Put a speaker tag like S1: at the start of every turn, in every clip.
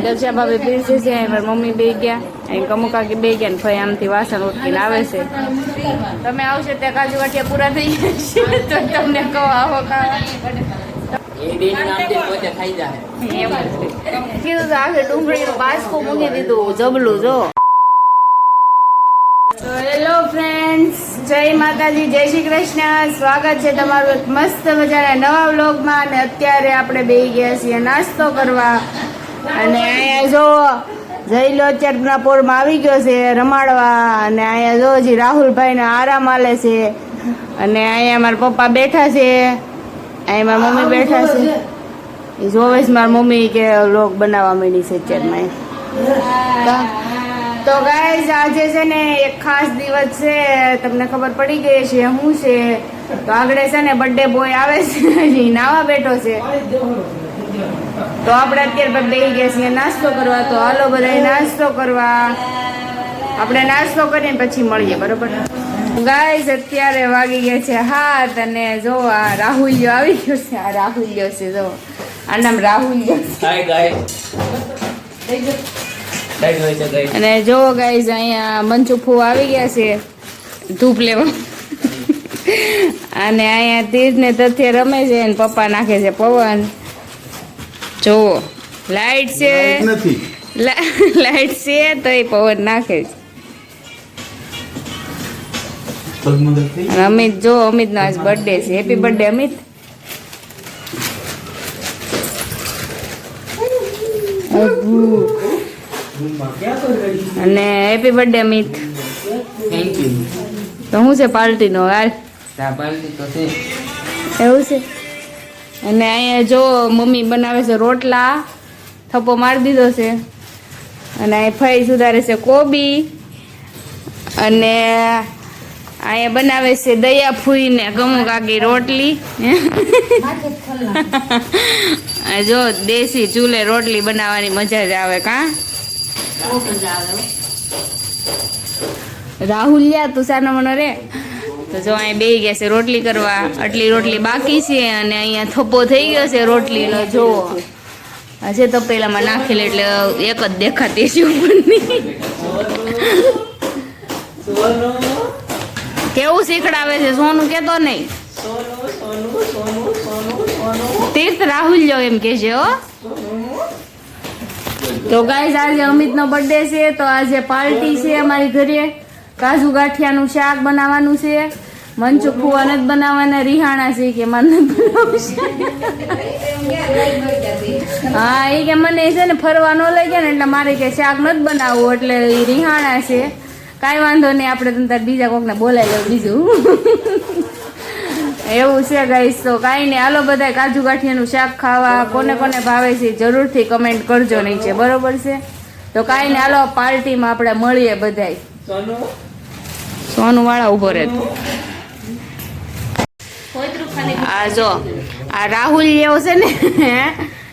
S1: દક્ષા ભાભી પીરસે છે, મમ્મી બે ગયા, અહીં કમુ કાકી બે ગયા ને ભાઈ આમથી વાસણ ઉઠીને આવે છે. તમે આવશો ત્યાં કાજુ ગાંઠિયા પૂરા થઈ જશે તો તમને કહો આવો ખાવા. કીધું તો આખે ડુંગળીનું બાસકું મૂકી દીધું જબલું જો. તો હેલો ફ્રેન્ડ્સ, જય માતાજી, જય શ્રી કૃષ્ણ. સ્વાગત છે તમારું એક મસ્ત મજાના નવા વ્લોગમાં. અને અત્યારે આપણે બેસી ગયા છીએ નાસ્તો કરવા. અને અહીંયા જો જઈલો અત્યારના પોરમાં આવી ગયો છે રમાડવા. અને અહીંયા જો હજી રાહુલભાઈને આરામ આલે છે. અને અહીંયા મારા પપ્પા બેઠા છે, અહીં મારા મમ્મી બેઠા છે. એ જોવે છે મારી મમ્મી કે વ્લોગ બનાવવા માંડી છે અત્યારમાં. તો ગાઈઝ આજે છે ને એક ખાસ દિવસ છે, તમને ખબર પડી ગઈ છે શું છે. તો આગળ છે ને બર્થડે બોય આવે છે, નાવા બેઠો છે. તો આપણે અત્યારે બેસી ગયા છીએ નાસ્તો કરવા. તો હાલો બધા નાસ્તો કરવા. આપણે નાસ્તો કરીને પછી મળીએ, બરોબર. ગાઈઝ અત્યારે વાગી ગયા છે 7. અને જો આ રાહુલ્યો આવી ગયો છે. આ રાહુલ્યો છે, જો આ નામ રાહુલ્યો છે. અને જો ગાઈઝ અહીંયા મંચુફુ આવી ગયા છે ધૂપ લેવા. અને અહીંયા તીર ને તથ્ય રમે છે અને પપ્પા નાખે છે પવન. જો લાઈટ છે, લાઈટ છે તો એ પવન નાખે છે. અમિત જો, અમિત નો આજ બર્થડે છે. Happy birthday Amit. અને happy birthday Amit.
S2: Thank you.
S1: તો શું છે પાર્ટી નો હાલ?
S2: પાર્ટી તો છે
S1: એવું છે. અને અહીંયા જો મમ્મી બનાવે છે રોટલા, થપ્પો મારી દીધો છે. અને અહીં ફઈ સુધારે છે કોબી. અને અહીંયા બનાવે છે દયા ફૂઈ ને ગમુ કાકી રોટલી. જો દેશી ચૂલે રોટલી બનાવવાની મજા જ આવે. કા રાહુલિયા તું સાનો મનો રે. તો જો અહીંયા બે ગયા છે રોટલી કરવા. આટલી રોટલી બાકી છે. અને અહીંયા થપ્પો થઈ ગયો છે રોટલીનો. જો હજે તો પેલામાં નાખેલી એટલે એક જ દેખાતી છે ઉપરની. કેવું શીખડાવે છે સોનું, કેતો નહીં. તીર્થ રાહુલ્યો એમ કે છે હો. તો ગાઈઝ આજે અમિતનો બર્થડે છે, તો આજે પાર્ટી છે અમારી ઘરે. કાજુ ગાંઠિયાનું શાક બનાવવાનું છે. મંચુકુ અનજ બનાવવાના. રિહાણા છે કે મને હા, એ કે મને છે ને ફરવા ન લઈ ગયા ને એટલે મારે કે શાક નથી બનાવવું, એટલે એ રિહાણા છે. કાંઈ વાંધો નહીં, આપણે તને બીજા કોકને બોલાવી લઉં બીજું. એવું છે ગાઈસ. તો કાંઈ નહીં, હાલો બધા કાજુ ગાંઠિયાનું શાક ખાવા. કોને કોને ભાવે છે જરૂરથી કમેન્ટ કરજો નીચે, બરોબર છે. તો કાંઈ નહીં, હાલો પાર્ટીમાં આપણે મળીએ બધાય. સોનું વાળા ઉભો રહે. આ જો આ રાહુલ એવો છે ને,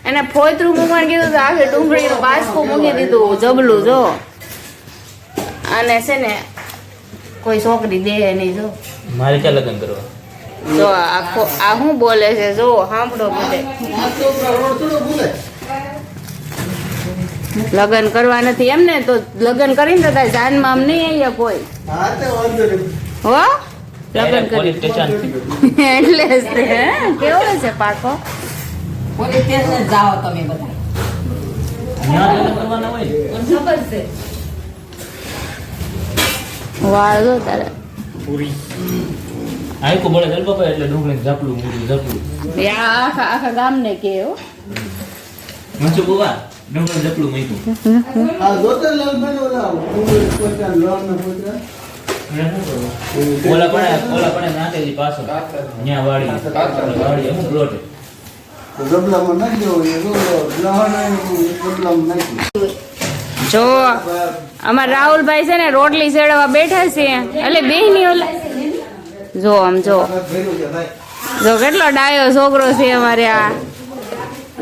S1: એને ફોતરું મૂકવાનું કીધું તો આખે ડુંગળીનું બાસકું મૂકી દીધું જબલું. જો અને છે ને કોઈ છોકરી દે નહીં. જો
S2: મારે ક્યાં લગ્ન કરવા?
S1: જો આખો આ શું બોલે છે, જો સાંભળો બધે. લગ્ન કરવા નથી એમ ને, તો લગ્ન કરીને તો જાનમાં આમ નહીં અહીંયા કોઈ. હો લગ્ન કરી એટલે જ તે કેવો છે પાકો.
S3: પોલીસ સ્ટેશન જાઓ તમે બધા. ખબર છે
S1: વાળ જો તારે
S2: પૂરી આઈ કો બોલે જલ બાપા એટલે ડુંગળી ઝપલું મૂડી ઝપલું.
S1: આખા આખા ગામને કે હો
S2: મંચુ બુવા ડુંગળી ઝપલું મૂક્યું.
S4: આ જોતરલાલ બનોલા પોતા લોન ના પોતા
S2: ઓલા પડે નાતેલી પાછો ન્યા વાડી અમુક પ્લોટ
S4: ડબલામાં નાખજો એ લહાણા ડબલામાં નાખજો.
S1: જો અમાર રાહુલભાઈ છે ને રોટલી સેડવા બેઠા છે. એટલે બેહની ઓલા જો આમ જો જો કેટલો ડાયો છોકરો છે અમારે. આ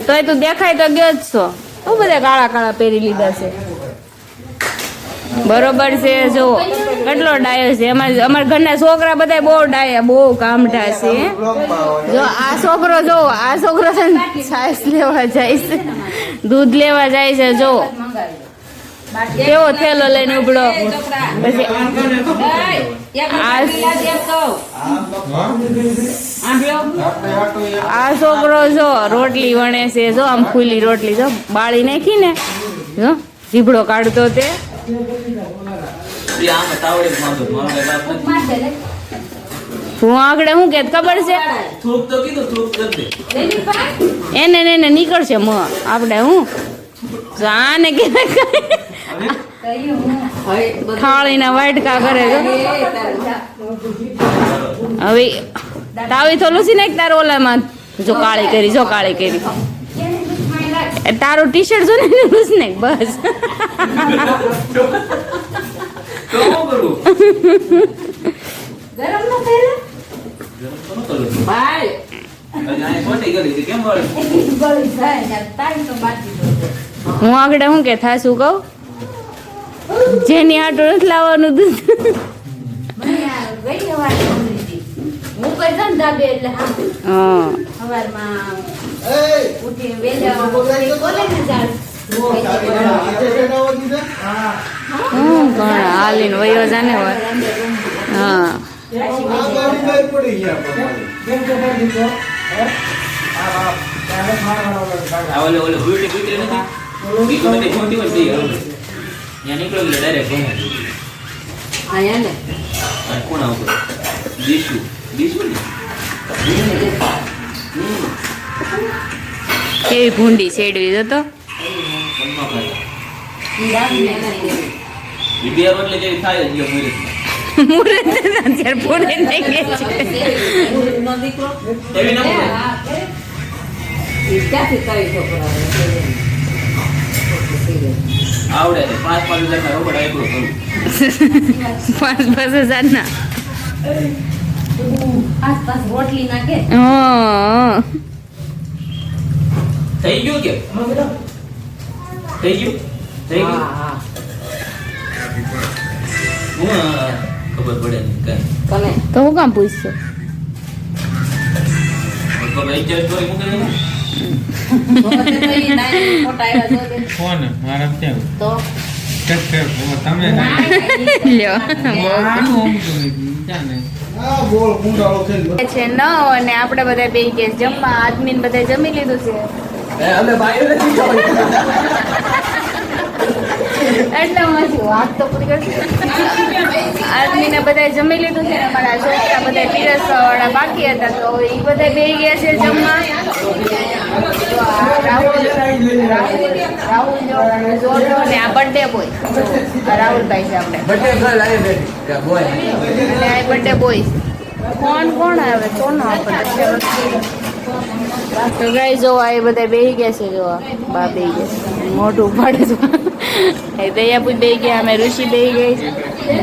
S1: તોય તું દેખાય તો ગયો જ છો. બધા કાળા કાળા પહેરી લીધા છે, બરોબર છે. જો કેટલો ડાયો છે. અમારા ઘરના છોકરા બધા બહુ ડાયા, બહુ કામઠા છે. જો આ છોકરો જો આ છોકરો છે ને છાશ લેવા જાય છે, દૂધ લેવા જાય છે. જો કેવો થેલો લઈને ઉભડો. પછી આ છોકરો જો રોટલી વણે છે. જો આમ ખુલ્લી રોટલી જો બાળી નાખી ને, જો જીભડો કાઢતો તે. હું આગળ શું કે ખબર છે એને નીકળશે આપણે હું આને કે થાળીના વાટકા કરે છે. હવે તાવી થોડું છે ને તારો ઓલામાં જો કાળી કરી, જો કાળી કરી. તારું ટી શર્ટ જો ને લૂસ ને બસ.
S3: ગરમ ન કરે ભાઈ
S1: હું આગળ શું કે થાશું કહું, જેની આટો નથી લાવવાનું દૂધ.
S3: હું કઈ જામ ધાબે એટલે હા
S1: હા
S3: સવારમાં
S4: એ
S3: ઉઠી વેલા કોલેજે જાઉં.
S1: ઘણા હાલીને વયો જાને હોય. હા
S3: આયા ને
S1: કેવી ભૂંડી શેડવી જતો. મુરત અત્યારે પૂરે થઈ ગઈ છે.
S3: ક્યાંથી કરી છોકરા
S2: આવડે છે 5,000 ના રોબોટ આપ્યો કરું
S1: 5,000 ના.
S3: આસપાસ રોટલી નાખે
S1: હા
S2: થઈ ગયું કે થઈ ગયું થઈ ગયું
S3: હા
S2: હું ખબર પડે નહીં કઈ
S3: તમે
S1: તો હું કામ પૂછશો.
S2: ખબર એડજસ્ટ કરી મૂકે
S5: કોણ મારા ત્યાં
S3: તો
S5: તમે
S1: લ્યો
S4: બોલ મુંડાળો થઈને
S1: છે 9 અને આપણે બધા બે ગયા જમવા. આદમીને બધા જમી લીધું છે
S4: અમે ભાઈઓ નથી
S1: એટલે મજી વાત તો પૂરી કરશે. આદમીને બધા જમી લીધું છે. અમારા છોકરા બધા પીરસવા વાળા બાકી હતા તો એ બધા બે ગયા છે જમવા. તો આ રાહુલ જોડો ને આ બર્થડે બોય રાહુલભાઈ છે આપણે. અને આ બર્થડે બોય કોણ આવે કોણ આપણે. તો ગાઈ જો આ એ બધા બેહી ગયા છે. જો બા બેહી ગયા છે, મોઢું ઉપાડે છે. એ દયાપુર બેહી ગયા, અમે ઋષિ બેહી ગઈ,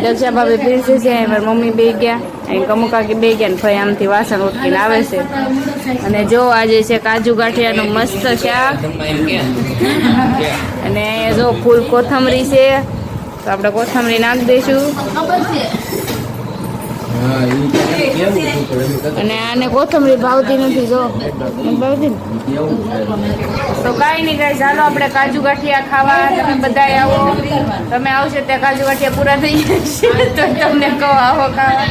S1: દક્ષા ભાભી પીરસે છે, અમારી મમ્મી બેહી ગયા, અહીં કમુ કાકી બેહી ગયા ને ભાઈ આમથી વાસણ ઉઠીને આવે છે. અને જો આજે છે કાજુ ગાંઠિયાનું મસ્ત શાક અને અહીંયા જો ફૂલ કોથમરી છે તો આપણે કોથમરી નાખી દઈશું. અને આને કોથમરી ભાવતી નથી, જો નથી ભાવતી ને. તો કાંઈ નહીં કાંઈ, ચાલો આપણે કાજુ ગાંઠિયા ખાવા. તમે બધા આવો, તમે આવશો ત્યાં કાજુ ગાંઠિયા પૂરા થઈ જશે તો તમને કહો આવો ખાવા.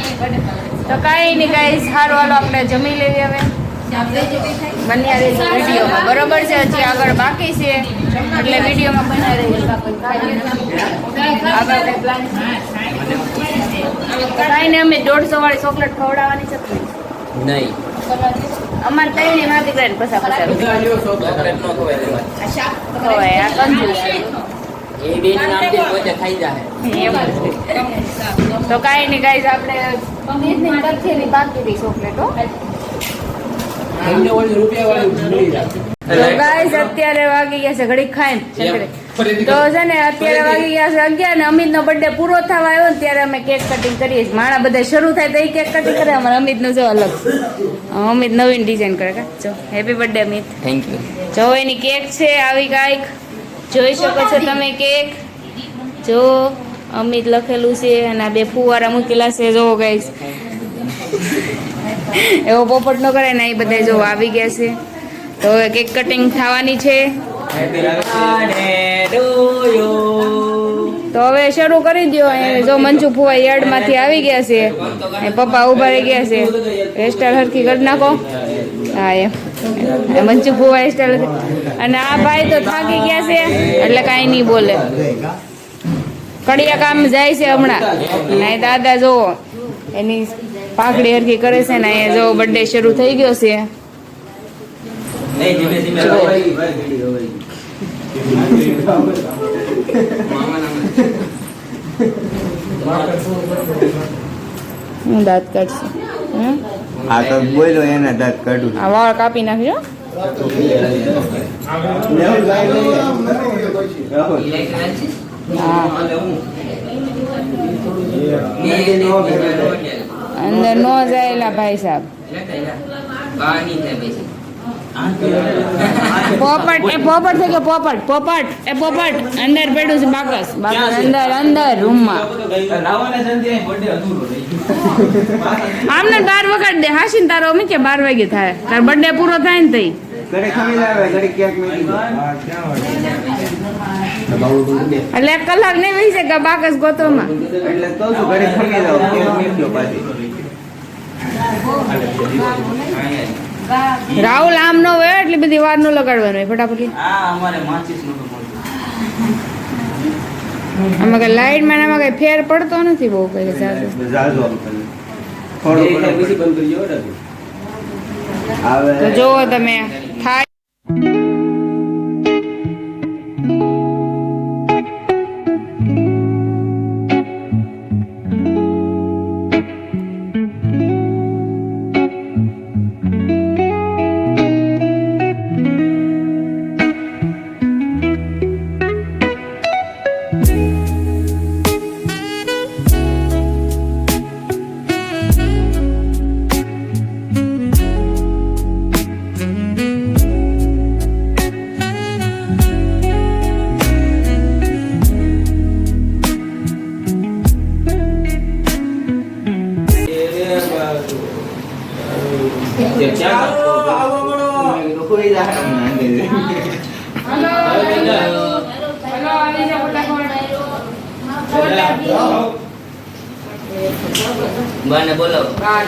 S1: તો કાંઈ નહીં કાંઈ, સારું હાલો આપણે જમી લેવી હવે. બન્યા રહેજો વિડીયોમાં, બરોબર છે. હજી આગળ બાકી છે એટલે વિડીયોમાં બન્યા રહેજો. આગળ કંઈ પ્લાન કાંઈ નહીં, અમે 150 વાળી ચોકલેટ ખવડાવવાની છે
S2: નહીં
S1: અમારે કઈ નહીં માથી કરીને પસા ખવાય. આ કંજૂસ છે. એવું છે. તો કાંઈ નહીં ગાઈઝ, આપણે પનીરની કથેરી બાકી રહી ચોકલેટો. તો ગાઈઝ અત્યારે વાગી ગયા છે ઘડીક ખાઈને તો છે ને અત્યારે વાગી ગયા છે 11 ને અમિતનો બર્થડે પૂરો થવા આવ્યો ને ત્યારે અમે કેક કટિંગ કરીએ છીએ. માણા બધા શરૂ થાય તો એ કેક કટિંગ કરે. અમારે અમિતનું જો અલગ, અમિત નવીન ડિઝાઇન કરે. જો happy birthday Amit.
S2: Thank you.
S1: જો એની કેક છે આવી કાંઈક, જોઈ શકો છો તમે કેક. જો અમિત લખેલું છે અને આ બે ફુવારા મૂકેલા છે જોવો ગાઈસ એવો પોપટ નો કરે ને એ બધા જો આવી ગયા છે તો હવે કેક કટિંગ થવાની છે તો હવે શરૂ કરી દો જો મંચુ ફુવા યાર્ડમાંથી આવી ગયા છે એ પપ્પા ઉભા રહી ગયા છે હેરસ્ટાઈલ હરખી કરી નાખો હા એમ મંચુ ફુવા હેરસ્ટાઈલ અને આ ભાઈ તો થાકી ગયા છે એટલે કાંઈ નહીં બોલે કડિયા કામ જાય છે હમણાં અને દાદા જો એની પાઘડી હરખી કરે છે ને અહીંયા જો બર્થડે શરૂ થઈ ગયો છે હું દાંત કાઢશું
S6: આ તો બોલ્યો એના દાંત કાઢું
S1: આ વાળ કાપી નાખજો હા અંદર નો જાયેલા ભાઈ સાહેબ પોપટ એ પોપટ થઈ ગયો પોપટ એ પોપટ અંદર પડ્યું છે બાકસ અંદર રૂમમાં આમને 12 વખત દે હાસીને તારો અમે કે 12 વાગે થાય તાર બર્થડે પૂરો થાય ને તઈ
S6: ઘરે ખમી લાવે ઘરે કેક મેકી
S1: એટલે 1 કલાક નહીં વહી શકે બાકસ ગોતોમાં
S6: એટલે કહું છું ઘરે ખમી લાવ કેક મેક્યો પાછી
S1: રાહુલ આમ નો હોય એટલે બધી વાર નો લગાડવાનો હોય ફટાફટ આમાં કઈ લાઈટ માં આમાં કઈ ફેર પડતો નથી બહુ કઈ જાજો
S6: જાજો થોડો આવે
S1: તો જોવો તમે થાય
S2: બાને બોલાવો
S1: બા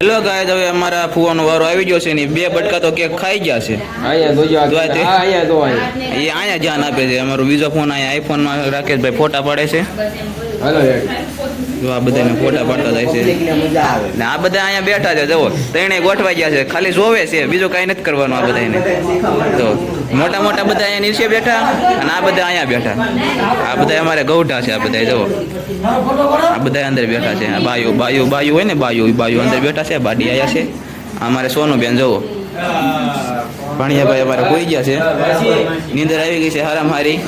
S7: હેલો ગાઈસ, હવે અમારા ફુવાનો વારો આવી ગયો છે ને 2 બટકા તો કેક ખાઈ ગયા છે. એ અહીંયા ધ્યાન આપે છે. અમારો બીજો ફોન અહીંયા આઈફોન માં રાકેશભાઈ ફોટા પાડે છે. જો આ બધાને ફોટા પાડતા જાય છે ને આ બધા અહીંયા બેઠા છે. જુઓ ત્રણેય ગોઠવાઈ ગયા છે, ખાલી જોવે છે, બીજું કાંઈ નથી કરવાનું. આ બધાને તો મોટા મોટા બધા અહીંયા નીચે બેઠા અને આ બધા અહીંયા બેઠા. આ બધા અમારે ગૌઢા છે. આ બધા જુઓ આ બધા અંદર બેઠા છે. બાયુ હોય ને બાયુ અંદર બેઠા છે. બાડી આયા છે. અમારે સોનું બેન જુઓ ભાણિયાભાઈ અમારે કોઈ ગયા છે. નીંદર આવી ગઈ છે હારામ હારી.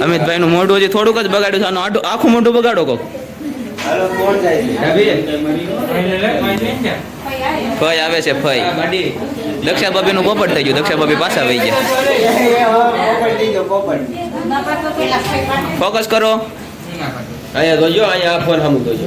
S7: અમિતભાઈ નું મોઢું હજી થોડુંક જ બગાડ્યું છે. આખું મોઢું બગાડો કોક. ફઈ આવે છે. ફઈ દક્ષા ભાભી નું પોપટ થઈ ગયું. દક્ષા ભાભી પાછા વહી ગયા. ફોકસ કરો.
S2: અહીંયા જોજો, અહીંયા ફોન સામું જોજો.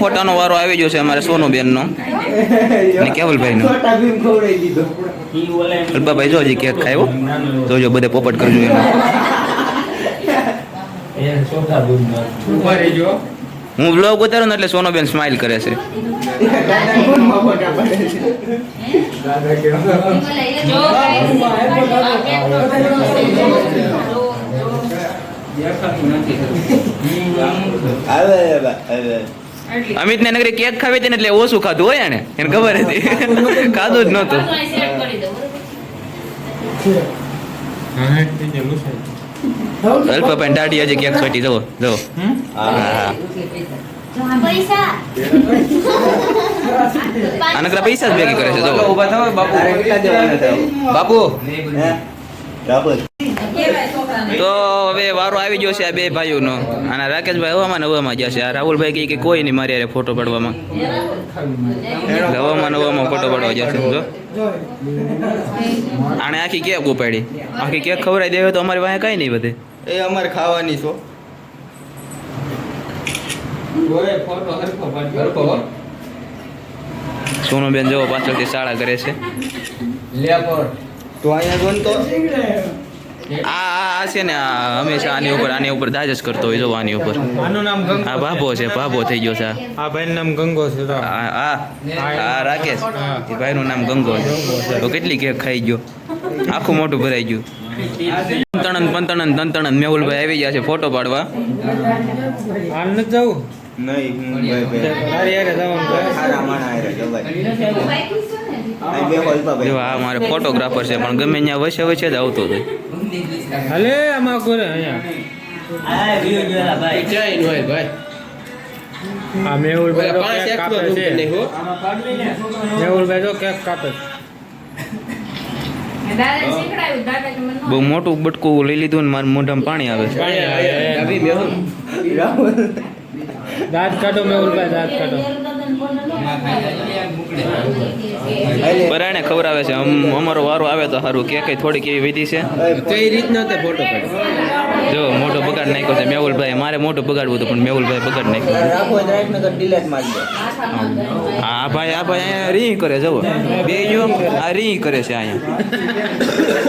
S7: ફોટાનો વારો આવી ગયો છે અમારે સોનુબેનનો ને કેવલભાઈનો.
S6: છોટા ભીમ ખવડાવી દીધો.
S7: અલ્પાભાઈ જો હજી કેક ખાયો જોજો, બધે પોપટ કરજો એનો.
S5: ઉભા રહેજો.
S7: હું વ્લોગ ઉતારું ને એટલે સોનુબેન સ્માઇલ કરે છે.
S6: ફોનમાં ફોટા પડે છે. આવે આવે.
S7: અમિત ને નગરી કેક ખાવી હતી ને એટલે ઓછું ખાધું હોય ને, એને ખબર હતી. ખાધું જ નહોતું.
S5: હા, તે જલું છે.
S7: અલ્પાભાઈ દાઢી હજી કેક છોટી જવો જો. હા આ નકરા પૈસા જ ભેગી કરે છે જો.
S6: ઉભા થાવ બાપુ. તારે કેટલા દેવાના થાવ?
S7: બાપુ
S6: હે? રાપર.
S7: તો હવે વારો આવી ગયો છે આ બે ભાઈઓનો. અને રાકેશભાઈ હવામાં જશે. આ રાહુલભાઈ કહે કે કોઈ નહીં મારી હારે ફોટો પાડવામાં. હવામાં ફોટો પાડવા જશે જો. આને આખી કેક ઉપાડી, આખી કેક ખવડાવી દેવે તો અમારી પાસે કઈ નહીં વધે.
S6: એ અમારે ખાવાની છો.
S7: સોનુબેન જો પાછળથી શાળા કરે છે.
S6: તો અહીંયા જોન તો
S7: આ છે ને આ હંમેશા આની ઉપર દાજ જ કરતો હોય જો. આની ઉપર
S5: આનું નામ ગંગો.
S7: આ ભાભો છે, ભાભો થઈ ગયો છે આ.
S5: આ ભાઈનું નામ ગંગો છે તો.
S7: આ રાકેશ એ ભાઈનું નામ ગંગો છે. તો કેટલી કેક ખાઈ ગયો, આખું મોટું ભરાઈ ગયું. તંતણન મેહુલભાઈ આવી ગયા છે ફોટો પાડવા.
S5: હાલ નથી જવું.
S6: નહીં હું ભાઈ
S5: તારી હારે જવાનું છે.
S6: સારા માણા હારે જવાય. અહીં બે હોલપા
S7: જો
S6: ભાઈ.
S7: આ મારે ફોટોગ્રાફર છે પણ ગમે ત્યાં વચ્ચે વચ્ચે જ આવતો હતો.
S5: હાલે આમાં કોને અહીંયા. આ મેહુલભાઈ તો કેક કાપે છે. મેહુલભાઈ તો કેક કાપે છે.
S7: બહુ મોટું બટકું લઈ લીધું ને મારા મોઢામાં પાણી આવે છે.
S6: રાહુલ.
S5: દાંત કાઢો મેહુલભાઈ, દાંત કાઢો.
S7: પરાણે ખવડાવે છે. અમારો વારો આવે તો સારું. કે કઈ થોડીક એવી વિધિ છે.
S6: કઈ રીતના તે ફોટો પાડે?
S7: જો મોટો બગાડ નાખ્યો છે મેહુલભાઈ. મારે મોટું બગાડવું હતું પણ મેહુલભાઈ બગાડ નાખ્યું.
S6: રાખો રાઈટ નગર ડિલેટ મારી દો.
S7: આ ભાઈ અહીંયા રી કરે જવો. બે જો આ રી કરે છે અહીંયા.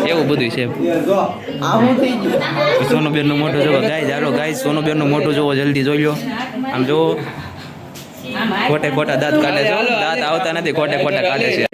S7: એવું બધું છે.
S6: જો આ હું થઈ ગયું.
S7: સોનુબેન નું મોટું જોવો ગાય. હાલો ગાય સોનુબેન નું મોટું જોવો, જલ્દી જોઈ લો. આમ જો ખોટે ખોટા દાંત કાઢે છે. દાંત આવતા નથી, ખોટે ખોટા કાઢે છે.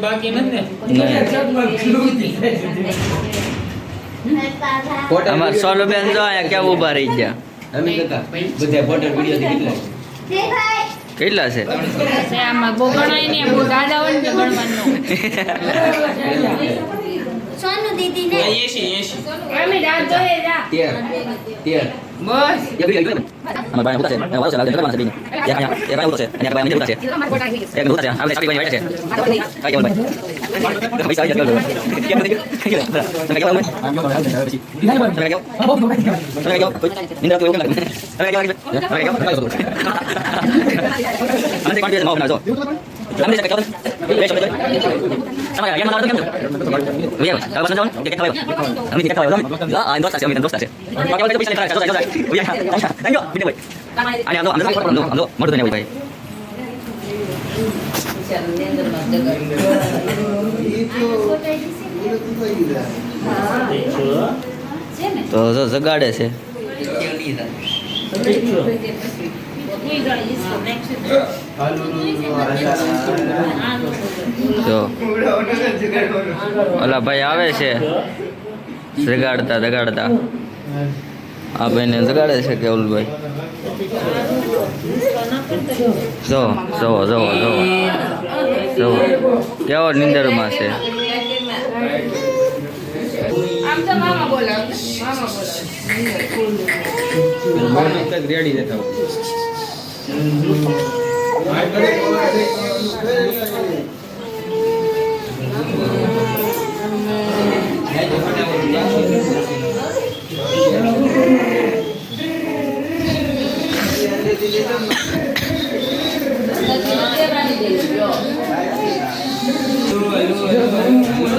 S5: બાકી નથી.
S7: અમાર સોનુબેન જો અહીંયા કેવું ઉભા રહી ગયા. કેટલા છે?
S1: આમાં બહુ ગણાય ને, બહુ દાદા હોય ને ગણવાનું.
S3: સોનુ દીદી ને
S1: અમે દાદ જોઈએ જા. બસ
S7: અમાર ભાઈ ઉતા છે. વાળો છે લાગે કરવાના છે બીને. એક અહીંયા ઉતા છે અને એક ભાઈ ઉતા છે. એક ઉતા છે. આપણે સાપી ભાઈ વાળા છે. કઈ કેવું ભાઈ? પૈસા આવી ગયા. કેમ નથી? તમે કેવું ભાઈ? તમે કેવું? નિંદા તો એવું કેમ લાગે? તમે કેવું? અમે કોણ પીએ માવ ના જો. અમે જે કેવું? એ શબ્દ sama ya, yang mana ada kan? Iya, kalau bahasa Jawa, kita tahu. Kami kita tahu. Ah, dosa sih, dosa sih. Kalau kita bisa lihat, dosa. Iya, thank you. Bini boy. Ani ando, mau tu ni boy.
S3: બિચારાને નિંદરમાં જગાડ્યું.
S4: ઈ તો મને તો થઈ ગયા.
S3: છે ને?
S7: તો જો જગાડે છે જો ઓલા ભાઈ આવે છે જગાડતા જગાડતા આ ભાઈને જગાડે છે કે ઓલું જો જો જો જો જો કેવો નિંદરમાં છે
S1: આમ તો મામા બોલાવ
S5: રેડી જતા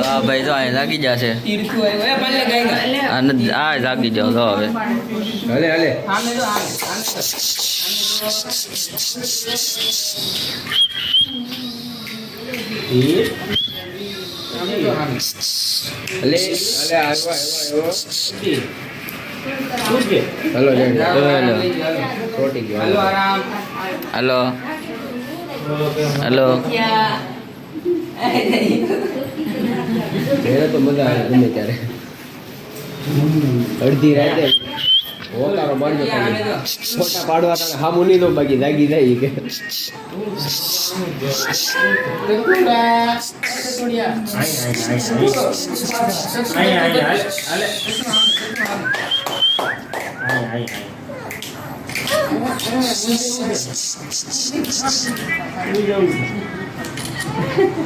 S7: હા ભાઈ જો અહીં જાગી જશે આ જાગી જાઓ જો હવે
S5: હાલે હાલે હાલે હાલે હલો છોટી ગયો
S7: હલો હલો
S5: એને તો મજા આવે ગમે ત્યારે અડધી રાતે હોતારો બાંધો ફોટા પાડવા તને હામું નહીં લો બાકી જાગી જાય કે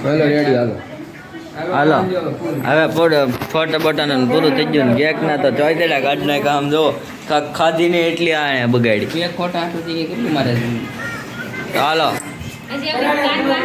S5: હાલો રેડી હાલો
S7: હાલો હવે ફોટા બોટાનું પૂરું થઈ ગયું ને કેક ના તો ચોઈ દેલા કાઢના કામ જો ખાધી ને એટલી આ બગાડી
S3: એક ખોટા આટલું કેટલું મારે
S7: હાલો
S3: હજી આપણે